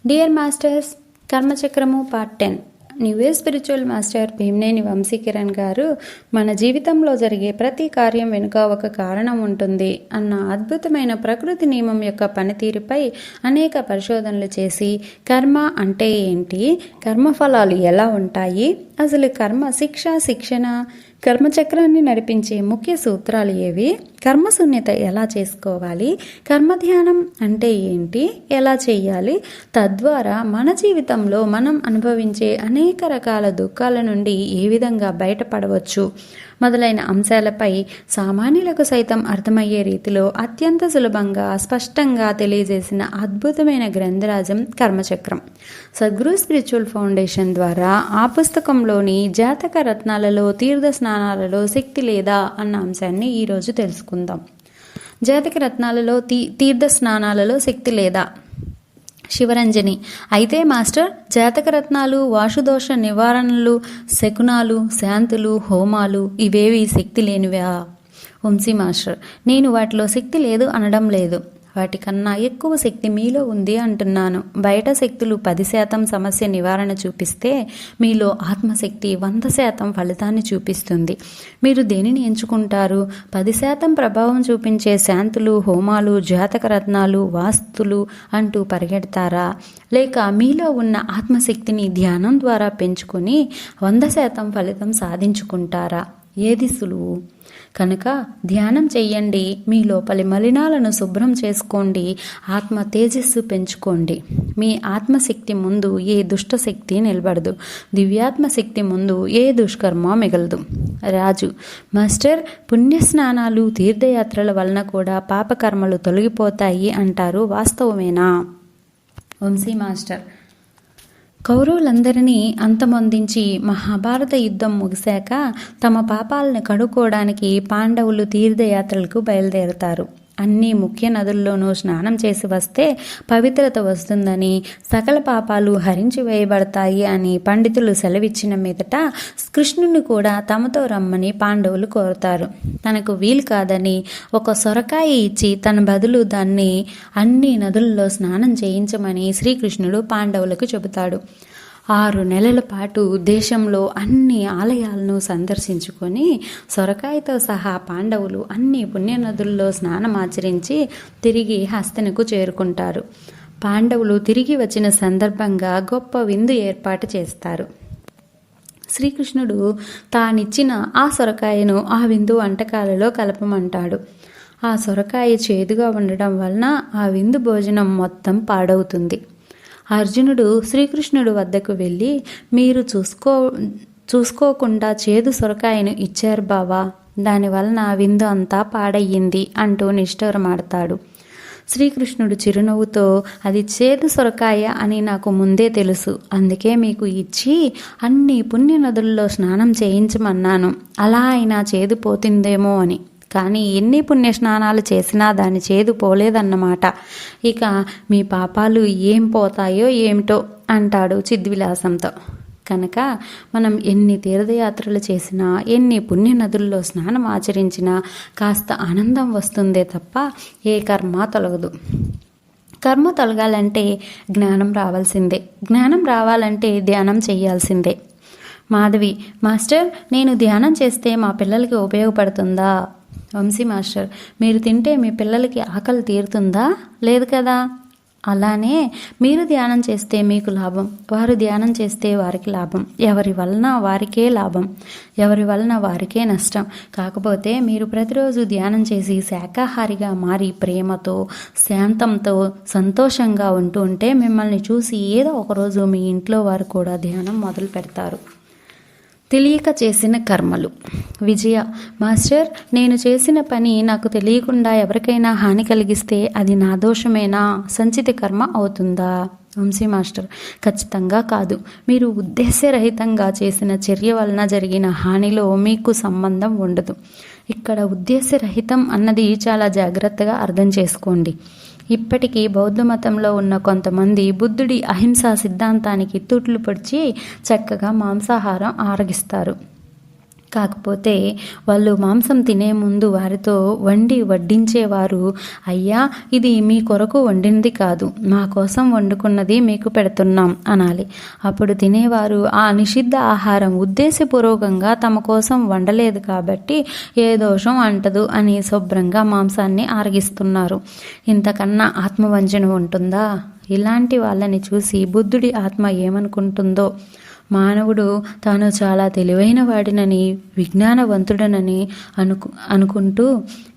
Dear masters, కర్మచక్రము part 10. New spiritual master Bheemaneni Vamsikiran garu మన జీవితంలో జరిగే ప్రతి కార్యం వెనుక ఒక కారణం ఉంటుంది అన్న అద్భుతమైన ప్రకృతి నియమం యొక్క పనితీరుపై అనేక పరిశోధనలు చేసి కర్మ అంటే ఏంటి, కర్మఫలాలు ఎలా ఉంటాయి, అసలు కర్మ శిక్షణ కర్మచక్రాన్ని నడిపించే ముఖ్య సూత్రాలు ఏవి, కర్మశూన్యత ఎలా చేసుకోవాలి, కర్మధ్యానం అంటే ఏంటి, ఎలా చేయాలి, తద్వారా మన జీవితంలో మనం అనుభవించే అనేక రకాల దుఃఖాల నుండి ఏ విధంగా బయటపడవచ్చు మొదలైన అంశాలపై సామాన్యులకు సైతం అర్థమయ్యే రీతిలో అత్యంత సులభంగా స్పష్టంగా తెలియజేసిన అద్భుతమైన గ్రంథరాజం కర్మచక్రం. సద్గురు స్పిరిచువల్ ఫౌండేషన్ ద్వారా ఆ పుస్తకంలోని జాతక రత్నాలలో తీర్థ స్నానాలలో శక్తి లేదా అన్న అంశాన్ని ఈరోజు తెలుసుకుందాం. జాతక రత్నాలలో తీర్థ స్నానాలలో శక్తి లేదా. శివరంజని: అయితే మాస్టర్, జాతక రత్నాలు, వాషుదోష నివారణలు, శకునాలు, శాంతులు, హోమాలు ఇవేవి శక్తి లేనివా? వంశీ మాస్టర్: నేను వాటిలో శక్తి లేదు అనడం లేదు, వాటికన్నా ఎక్కువ శక్తి మీలో ఉంది అంటున్నాను. బయట శక్తులు 10% సమస్య నివారణ చూపిస్తే మీలో ఆత్మశక్తి 100% ఫలితాన్ని చూపిస్తుంది. మీరు దేనిని ఎంచుకుంటారు? 10% ప్రభావం చూపించే శాంతులు, హోమాలు, జాతక రత్నాలు, వాస్తులు అంటూ పరిగెడతారా, లేక మీలో ఉన్న ఆత్మశక్తిని ధ్యానం ద్వారా పెంచుకొని 100% ఫలితం సాధించుకుంటారా? ఏది సులువు? కనుక ధ్యానం చెయ్యండి, మీ లోపలి మలినాలను శుభ్రం చేసుకోండి, ఆత్మ తేజస్సు పెంచుకోండి. మీ ఆత్మశక్తి ముందు ఏ దుష్టశక్తి నిలబడదు, దివ్యాత్మశక్తి ముందు ఏ దుష్కర్మ మిగలదు. రాజు: మాస్టర్, పుణ్యస్నానాలు, తీర్థయాత్రల వలన కూడా పాపకర్మలు తొలగిపోతాయి అంటారు, వాస్తవమేనా? వంశీ మాస్టర్: కౌరవులందరినీ అంతమొందించి మహాభారత యుద్ధం ముగిశాక తమ పాపాలను కడుక్కోవడానికి పాండవులు తీర్థయాత్రలకు బయలుదేరతారు. అన్ని ముఖ్య నదుల్లోనూ స్నానం చేసి వస్తే పవిత్రత వస్తుందని, సకల పాపాలు హరించి వేయబడతాయి అని పండితులు సెలవిచ్చిన మీదట కృష్ణుని కూడా తమతో రమ్మని పాండవులు కోరుతారు. తనకు వీలు కాదని ఒక సొరకాయ ఇచ్చి తన బదులు దాన్ని అన్ని నదుల్లో స్నానం చేయించమని శ్రీకృష్ణుడు పాండవులకు చెబుతాడు. 6 నెలల పాటు దేశంలో అన్ని ఆలయాలను సందర్శించుకొని సొరకాయతో సహా పాండవులు అన్ని పుణ్యనదుల్లో స్నానమాచరించి తిరిగి హస్తినకు చేరుకుంటారు. పాండవులు తిరిగి వచ్చిన సందర్భంగా గొప్ప విందు ఏర్పాటు చేస్తారు. శ్రీకృష్ణుడు తానిచ్చిన ఆ సొరకాయను ఆ విందు వంటకాలలో కలపమంటాడు. ఆ సొరకాయ చేదుగా ఉండడం వలన ఆ విందు భోజనం మొత్తం పాడవుతుంది. అర్జునుడు శ్రీకృష్ణుడు వద్దకు వెళ్ళి, మీరు చూసుకోకుండా చేదు సొరకాయను ఇచ్చారు బావా, దానివలన విందు అంతా పాడయ్యింది అంటూ నిష్ఠూరమాడతాడు. శ్రీకృష్ణుడు చిరునవ్వుతో, అది చేదు సొరకాయ అని నాకు ముందే తెలుసు, అందుకే మీకు ఇచ్చి అన్ని పుణ్యనదుల్లో స్నానం చేయించమన్నాను, అలా అయినా చేదు పోతుందేమో అని. కానీ ఎన్ని పుణ్యస్నానాలు చేసినా దాని చేదు పోలేదన్నమాట. ఇక మీ పాపాలు ఏం పోతాయో ఏమిటో అంటాడు చిద్విలాసంతో. కనుక మనం ఎన్ని తీర్థయాత్రలు చేసినా, ఎన్ని పుణ్యనదుల్లో స్నానం ఆచరించినా కాస్త ఆనందం వస్తుందే తప్ప ఏ కర్మ తొలగదు. కర్మ తొలగాలంటే జ్ఞానం రావాల్సిందే, జ్ఞానం రావాలంటే ధ్యానం చేయాల్సిందే. మాధవి: మాస్టర్, నేను ధ్యానం చేస్తే మా పిల్లలకి ఉపయోగపడుతుందా? వంశీ మాస్టర్: మీరు తింటే మీ పిల్లలకి ఆకలి తీరుతుందా? లేదు కదా. అలానే మీరు ధ్యానం చేస్తే మీకు లాభం, వారు ధ్యానం చేస్తే వారికి లాభం. ఎవరి వలన వారికే లాభం, ఎవరి వలన వారికే నష్టం. కాకపోతే మీరు ప్రతిరోజు ధ్యానం చేసి శాకాహారిగా మారి ప్రేమతో, శాంతంతో, సంతోషంగా ఉంటూ ఉంటే మిమ్మల్ని చూసి ఏదో ఒకరోజు మీ ఇంట్లో వారు కూడా ధ్యానం మొదలు పెడతారు. తెలియక చేసిన కర్మలు. విజయ: మాస్టర్, నేను చేసిన పని నాకు తెలియకుండా ఎవరికైనా హాని కలిగిస్తే అది నా దోషమేనా, సంచిత కర్మ అవుతుందా? వంశీ మాస్టర్: ఖచ్చితంగా కాదు. మీరు ఉద్దేశరహితంగా చేసిన చర్య వలన జరిగిన హానిలో మీకు సంబంధం ఉండదు. ఇక్కడ ఉద్దేశరహితం అన్నది చాలా జాగ్రత్తగా అర్థం చేసుకోండి. ఇప్పటికీ బౌద్ధ మతంలో ఉన్న కొంతమంది బుద్ధుడి అహింసా సిద్ధాంతానికి తూట్లు పొడిచి చక్కగా మాంసాహారం ఆరగిస్తారు. కాకపోతే వాళ్ళు మాంసం తినే ముందు వారితో వడ్డించేవారు, అయ్యా ఇది మీ కొరకు వండినది కాదు, మా కోసం వండుకున్నది మీకు పెడుతున్నాం అనాలి. అప్పుడు తినేవారు ఆ నిషిద్ధ ఆహారం ఉద్దేశపూర్వకంగా తమ కోసం వండలేదు కాబట్టి ఏ దోషం అంటదు అని శుభ్రంగా మాంసాన్ని ఆరగిస్తున్నారు. ఇంతకన్నా ఆత్మవంచన ఉంటుందా? ఇలాంటి వాళ్ళని చూసి బుద్ధుడి ఆత్మ ఏమనుకుంటుందో. మానవుడు తాను చాలా తెలివైన వాడినని, విజ్ఞానవంతుడనని అనుకుంటూ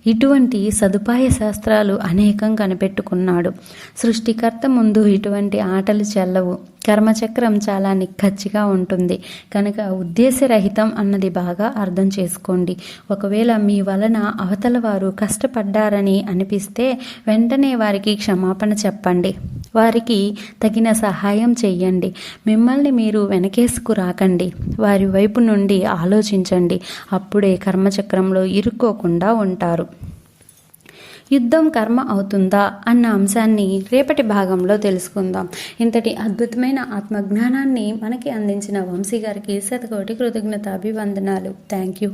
ఇటువంటి సదుపాయ శాస్త్రాలు అనేకం కనిపెట్టుకున్నాడు. సృష్టికర్త ముందు ఇటువంటి ఆటలు చెల్లవు. కర్మచక్రం చాలా నిక్కచ్చిగా ఉంటుంది కనుక ఉద్దేశరహితం అన్నది బాగా అర్థం చేసుకోండి. ఒకవేళ మీ వలన అవతల వారు కష్టపడ్డారని అనిపిస్తే వెంటనే వారికి క్షమాపణ చెప్పండి. వారికి తగిన సహాయం చెయ్యండి. మిమ్మల్ని మీరు వెనకేసుకు రాకండి. వారి వైపు నుండి ఆలోచించండి. అప్పుడే కర్మచక్రంలో ఇరుక్కోకుండా ఉంటారు. యుద్ధం కర్మ అవుతుందా అన్న అంశాన్ని రేపటి భాగంలో తెలుసుకుందాం. ఇంతటి అద్భుతమైన ఆత్మజ్ఞానాన్ని మనకి అందించిన వంశీ గారికి శతకోటి కృతజ్ఞతాభివందనాలు. Thank you.